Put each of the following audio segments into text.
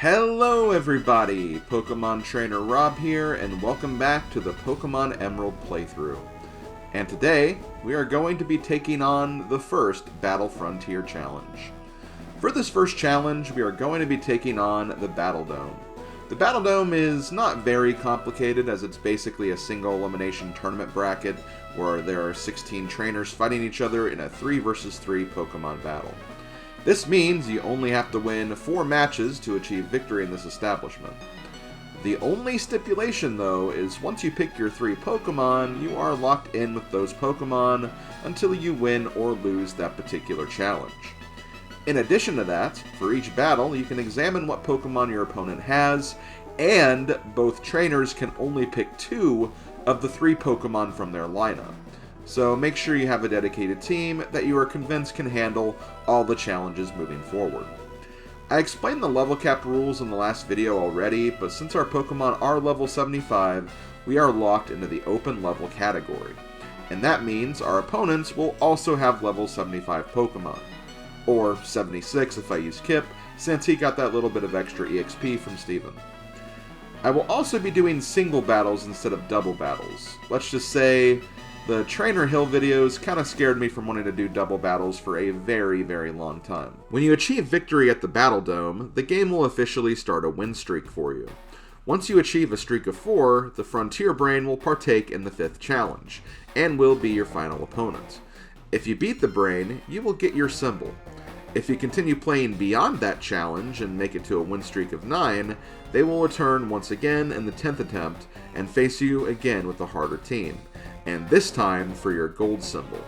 Hello everybody, Pokemon Trainer Rob here, and welcome back to the Pokemon Emerald playthrough. And today, we are going to be taking on the first Battle Frontier challenge. For this first challenge, we are going to be taking on the Battle Dome. The Battle Dome is not very complicated, as it's basically a single elimination tournament bracket where there are 16 trainers fighting each other in a 3 vs 3 Pokemon battle. This means you only have to win 4 matches to achieve victory in this establishment. The only stipulation, though, is once you pick your 3 Pokemon, you are locked in with those Pokemon until you win or lose that particular challenge. In addition to that, for each battle, you can examine what Pokemon your opponent has, and both trainers can only pick 2 of the 3 Pokemon from their lineup. So make sure you have a dedicated team that you are convinced can handle all the challenges moving forward. I explained the level cap rules in the last video already, but since our Pokemon are level 75, we are locked into the open level category. And that means our opponents will also have level 75 Pokemon. Or 76 if I use Kip, since he got that little bit of extra EXP from Steven. I will also be doing single battles instead of double battles. Let's just say the Trainer Hill videos kind of scared me from wanting to do double battles for a very, very long time. When you achieve victory at the Battle Dome, the game will officially start a win streak for you. Once you achieve a streak of 4, the Frontier Brain will partake in the 5th challenge, and will be your final opponent. If you beat the Brain, you will get your symbol. If you continue playing beyond that challenge and make it to a win streak of 9, they will return once again in the 10th attempt and face you again with a harder team, and this time for your gold symbol.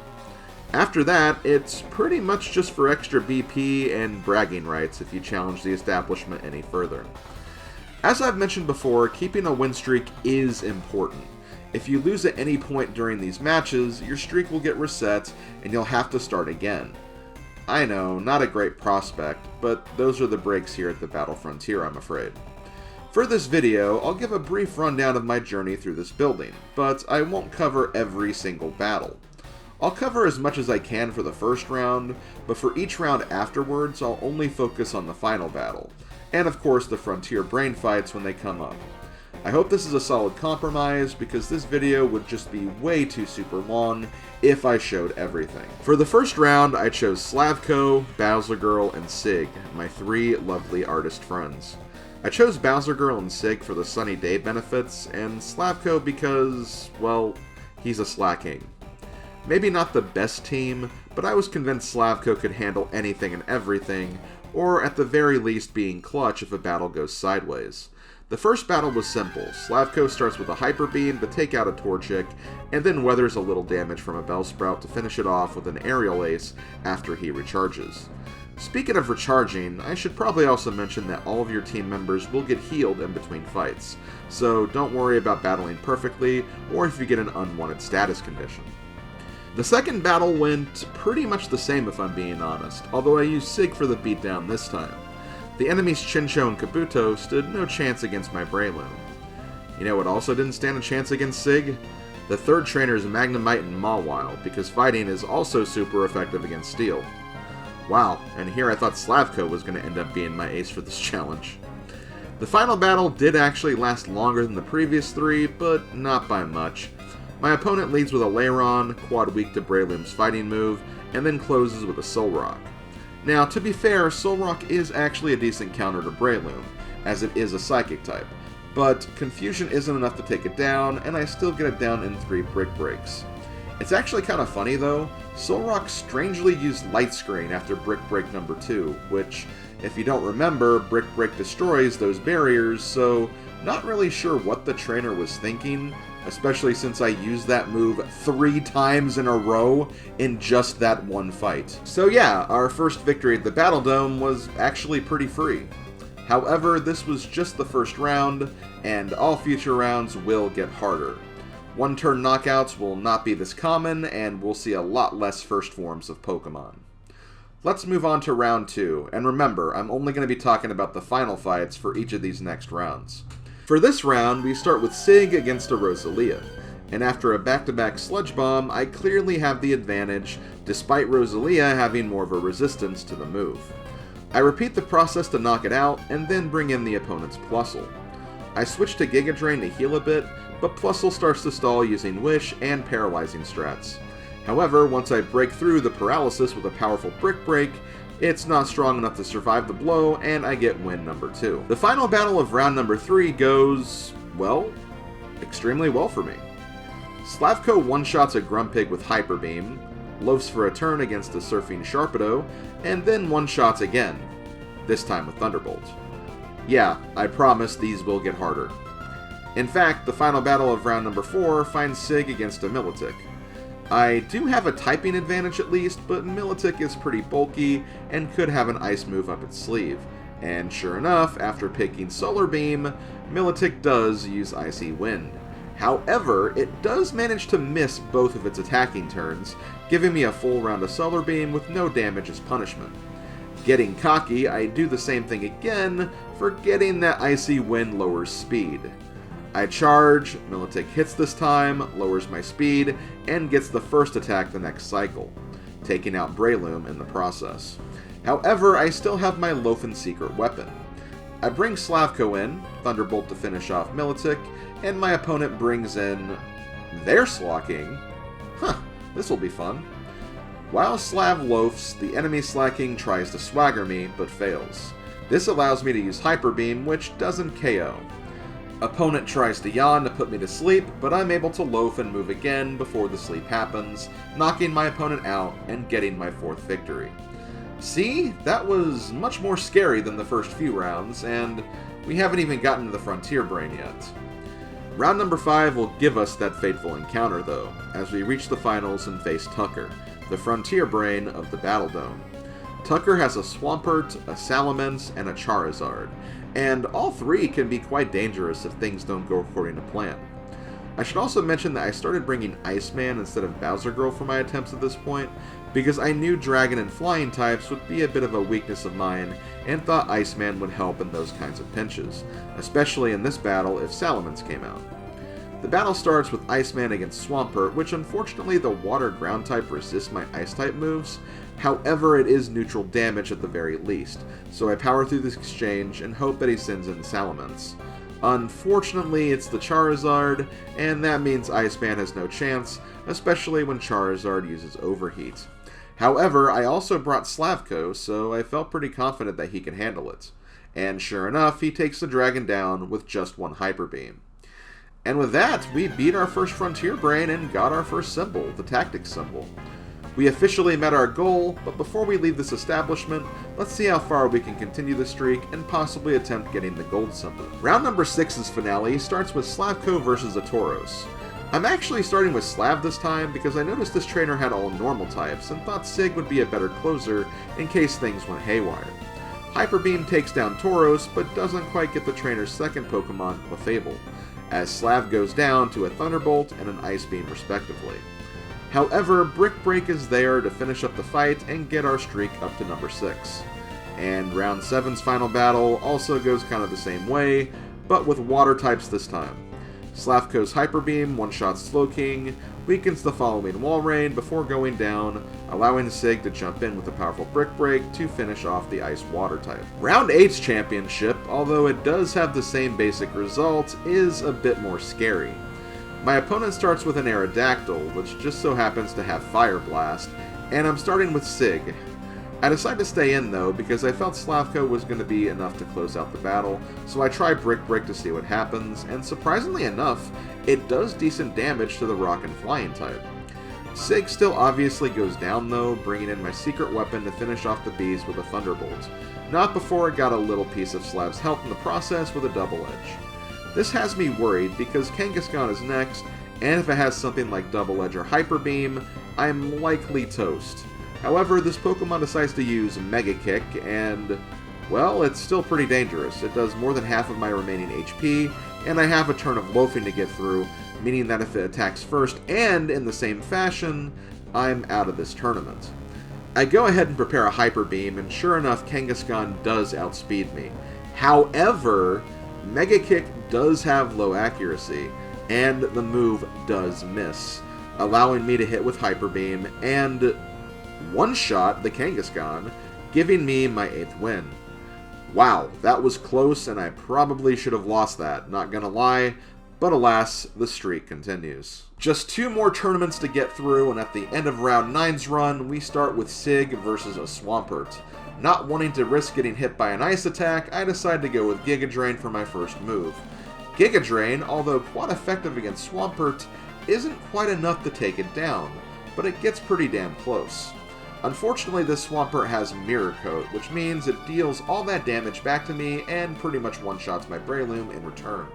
After that, it's pretty much just for extra BP and bragging rights if you challenge the establishment any further. As I've mentioned before, keeping a win streak is important. If you lose at any point during these matches, your streak will get reset and you'll have to start again. I know, not a great prospect, but those are the breaks here at the Battle Frontier, I'm afraid. For this video, I'll give a brief rundown of my journey through this building, but I won't cover every single battle. I'll cover as much as I can for the first round, but for each round afterwards, I'll only focus on the final battle, and of course the Frontier Brain fights when they come up. I hope this is a solid compromise, because this video would just be way too super long if I showed everything. For the first round, I chose Slavko, Bowser Girl, and Sig, my 3 lovely artist friends. I chose Bowser Girl and Sig for the sunny day benefits, and Slavko because, well, he's a slacking. Maybe not the best team, but I was convinced Slavko could handle anything and everything, or at the very least being clutch if a battle goes sideways. The first battle was simple. Slavko starts with a Hyper Beam to take out a Torchic, and then weathers a little damage from a Bellsprout to finish it off with an Aerial Ace after he recharges. Speaking of recharging, I should probably also mention that all of your team members will get healed in between fights, so don't worry about battling perfectly, or if you get an unwanted status condition. The second battle went pretty much the same if I'm being honest, although I used Sig for the beatdown this time. The enemies Chinchou and Kabuto stood no chance against my Breloom. You know what also didn't stand a chance against Sig? The third trainer's Magnemite and Mawile, because fighting is also super effective against Steel. Wow, and here I thought Slavko was going to end up being my ace for this challenge. The final battle did actually last longer than the previous 3, but not by much. My opponent leads with a Lairon, quad weak to Breloom's fighting move, and then closes with a Solrock. Now, to be fair, Solrock is actually a decent counter to Breloom, as it is a Psychic type, but Confusion isn't enough to take it down, and I still get it down in 3 Brick Breaks. It's actually kind of funny though, Solrock strangely used Light Screen after Brick Break number 2, which, if you don't remember, Brick Break destroys those barriers, so not really sure what the trainer was thinking, especially since I used that move 3 times in a row in just that one fight. So yeah, our first victory at the Battle Dome was actually pretty free. However, this was just the first round, and all future rounds will get harder. One-turn knockouts will not be this common, and we'll see a lot less first forms of Pokemon. Let's move on to round 2, and remember, I'm only going to be talking about the final fights for each of these next rounds. For this round, we start with Sig against a Rosalia, and after a back-to-back Sludge Bomb, I clearly have the advantage, despite Rosalia having more of a resistance to the move. I repeat the process to knock it out, and then bring in the opponent's Plusle. I switch to Giga Drain to heal a bit, but Plusle starts to stall using Wish and Paralyzing strats. However, once I break through the paralysis with a powerful Brick Break, it's not strong enough to survive the blow, and I get win number 2. The final battle of round number 3 goes, well, extremely well for me. Slavko one-shots a Grumpig with Hyper Beam, loafs for a turn against a Surfing Sharpedo, and then one-shots again, this time with Thunderbolt. Yeah, I promise these will get harder. In fact, the final battle of round number 4 finds Sig against a Milotic. I do have a typing advantage at least, but Milotic is pretty bulky and could have an ice move up its sleeve. And sure enough, after picking Solar Beam, Milotic does use Icy Wind. However, it does manage to miss both of its attacking turns, giving me a full round of Solar Beam with no damage as punishment. Getting cocky, I do the same thing again, forgetting that Icy Wind lowers speed. I charge, Milotic hits this time, lowers my speed, and gets the first attack the next cycle, taking out Breloom in the process. However, I still have my Loafin' secret weapon. I bring Slavko in, Thunderbolt to finish off Milotic, and my opponent brings in their Slacking. Huh, this'll be fun. While Slav loafs, the enemy Slacking tries to swagger me, but fails. This allows me to use Hyper Beam, which doesn't KO. Opponent tries to yawn to put me to sleep, but I'm able to loaf and move again before the sleep happens, knocking my opponent out and getting my 4th victory. See, that was much more scary than the first few rounds, and we haven't even gotten to the Frontier Brain yet. Round number 5 will give us that fateful encounter though, as we reach the finals and face Tucker, the Frontier Brain of the Battle Dome. Tucker has a Swampert, a Salamence, and a Charizard, and all 3 can be quite dangerous if things don't go according to plan. I should also mention that I started bringing Iceman instead of Bowser Girl for my attempts at this point, because I knew Dragon and Flying types would be a bit of a weakness of mine, and thought Iceman would help in those kinds of pinches, especially in this battle if Salamence came out. The battle starts with Iceman against Swampert, which unfortunately the Water Ground type resists my Ice type moves. However, it is neutral damage at the very least, so I power through this exchange and hope that he sends in Salamence. Unfortunately, it's the Charizard, and that means Iceman has no chance, especially when Charizard uses Overheat. However, I also brought Slavko, so I felt pretty confident that he can handle it. And sure enough, he takes the dragon down with just 1 Hyper Beam. And with that, we beat our first Frontier Brain and got our first symbol, the Tactics symbol. We officially met our goal, but before we leave this establishment, let's see how far we can continue the streak and possibly attempt getting the gold symbol. Round number 6's finale starts with Slavko versus a Tauros. I'm actually starting with Slav this time because I noticed this trainer had all normal types and thought Sig would be a better closer in case things went haywire. Hyper Beam takes down Tauros, but doesn't quite get the trainer's second Pokemon, Clefable, as Slav goes down to a Thunderbolt and an Ice Beam respectively. However, Brick Break is there to finish up the fight and get our streak up to number 6. And round 7's final battle also goes kind of the same way, but with water types this time. Slavko's Hyper Beam one-shots Slowking, weakens the following Walrein before going down, allowing Sig to jump in with a powerful Brick Break to finish off the Ice-Water type. Round 8's championship, although it does have the same basic result, is a bit more scary. My opponent starts with an Aerodactyl, which just so happens to have Fire Blast, and I'm starting with Sig. I decide to stay in though, because I felt Slavko was going to be enough to close out the battle, so I try Brick Break to see what happens, and surprisingly enough, it does decent damage to the Rock and Flying type. Sig still obviously goes down though, bringing in my secret weapon to finish off the beast with a Thunderbolt, not before it got a little piece of Slav's health in the process with a Double Edge. This has me worried because Kangaskhan is next, and if it has something like Double Edge or Hyper Beam, I'm likely toast. However, this Pokemon decides to use Mega Kick, and, well, it's still pretty dangerous. It does more than half of my remaining HP, and I have a turn of loafing to get through, meaning that if it attacks first and in the same fashion, I'm out of this tournament. I go ahead and prepare a Hyper Beam, and sure enough, Kangaskhan does outspeed me. However, Mega Kick does have low accuracy, and the move does miss, allowing me to hit with Hyper Beam, and one-shot the Kangaskhan, giving me my 8th win. Wow, that was close, and I probably should have lost that, not gonna lie, but alas, the streak continues. Just 2 more tournaments to get through, and at the end of round 9's run, we start with Sig versus a Swampert. Not wanting to risk getting hit by an ice attack, I decide to go with Giga Drain for my first move. Giga Drain, although quite effective against Swampert, isn't quite enough to take it down, but it gets pretty damn close. Unfortunately, this Swampert has Mirror Coat, which means it deals all that damage back to me and pretty much one-shots my Breloom in return.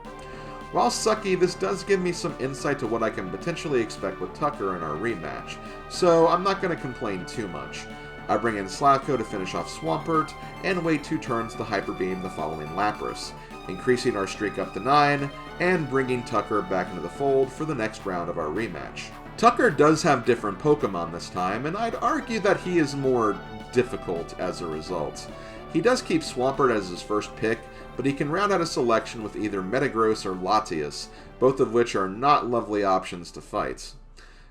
While sucky, this does give me some insight to what I can potentially expect with Tucker in our rematch, so I'm not going to complain too much. I bring in Slavko to finish off Swampert, and wait 2 turns to Hyper Beam the following Lapras, increasing our streak up to 9, and bringing Tucker back into the fold for the next round of our rematch. Tucker does have different Pokemon this time, and I'd argue that he is more difficult as a result. He does keep Swampert as his first pick, but he can round out a selection with either Metagross or Latias, both of which are not lovely options to fight.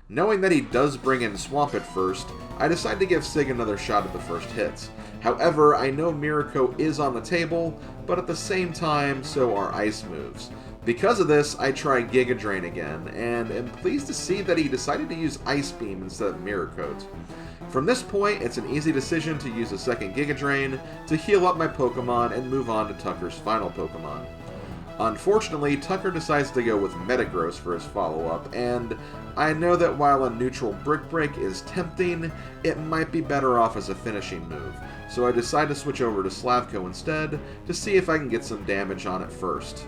Knowing that he does bring in Swampert first, I decide to give Sig another shot at the first hit. However, I know Miracle is on the table, but at the same time, so are Ice moves. Because of this, I try Giga Drain again, and am pleased to see that he decided to use Ice Beam instead of Mirror Coat. From this point, it's an easy decision to use a second Giga Drain to heal up my Pokemon and move on to Tucker's final Pokemon. Unfortunately, Tucker decides to go with Metagross for his follow-up, and I know that while a neutral Brick Break is tempting, it might be better off as a finishing move, so I decide to switch over to Slavko instead to see if I can get some damage on it first.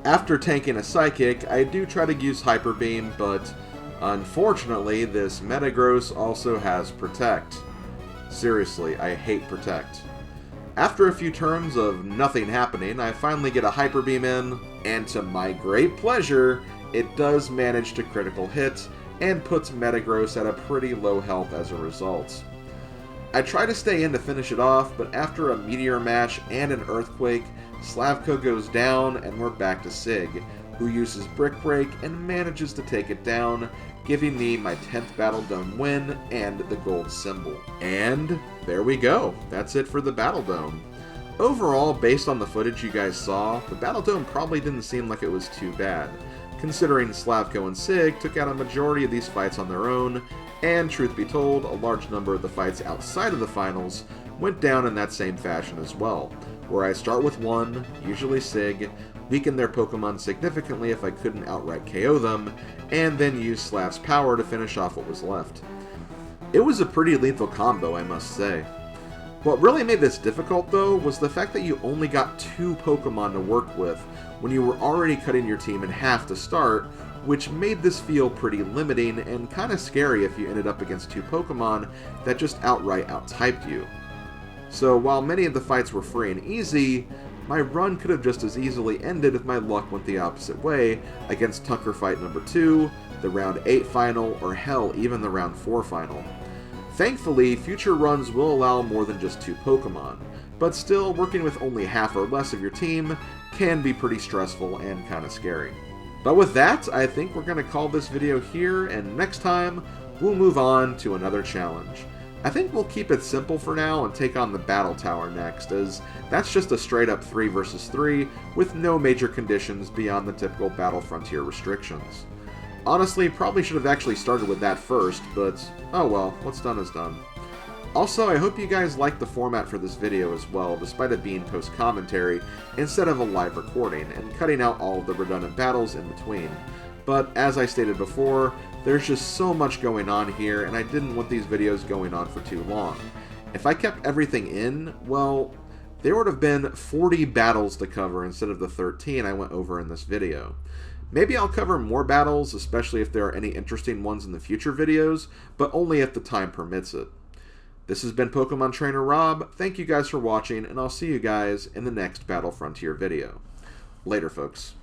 After tanking a Psychic, I do try to use Hyper Beam, but unfortunately, this Metagross also has Protect. Seriously, I hate Protect. After a few turns of nothing happening, I finally get a Hyper Beam in, and to my great pleasure, it does manage to critical hit, and puts Metagross at a pretty low health as a result. I try to stay in to finish it off, but after a Meteor Mash and an Earthquake, Slavko goes down, and we're back to Sig, who uses Brick Break and manages to take it down, giving me my 10th Battle Dome win and the gold symbol. And there we go. That's it for the Battle Dome. Overall, based on the footage you guys saw, the Battle Dome probably didn't seem like it was too bad, considering Slavko and Sig took out a majority of these fights on their own, and truth be told, a large number of the fights outside of the finals went down in that same fashion as well, where I start with one, usually Sig, weaken their Pokemon significantly if I couldn't outright KO them, and then use Slav's power to finish off what was left. It was a pretty lethal combo, I must say. What really made this difficult, though, was the fact that you only got 2 Pokemon to work with when you were already cutting your team in half to start, which made this feel pretty limiting and kinda scary if you ended up against 2 Pokemon that just outright out-typed you. So while many of the fights were free and easy, my run could have just as easily ended if my luck went the opposite way against Tucker fight number 2, the round 8 final, or hell, even the round 4 final. Thankfully, future runs will allow more than just 2 Pokemon, but still, working with only half or less of your team can be pretty stressful and kinda scary. But with that, I think we're gonna call this video here, and next time, we'll move on to another challenge. I think we'll keep it simple for now and take on the Battle Tower next, as that's just a straight up 3 versus 3 with no major conditions beyond the typical Battle Frontier restrictions. Honestly, probably should have actually started with that first, but oh well, what's done is done. Also, I hope you guys liked the format for this video as well, despite it being post-commentary instead of a live recording, and cutting out all of the redundant battles in between. But as I stated before, there's just so much going on here, and I didn't want these videos going on for too long. If I kept everything in, well, there would have been 40 battles to cover instead of the 13 I went over in this video. Maybe I'll cover more battles, especially if there are any interesting ones in the future videos, but only if the time permits it. This has been Pokemon Trainer Rob. Thank you guys for watching, and I'll see you guys in the next Battle Frontier video. Later, folks.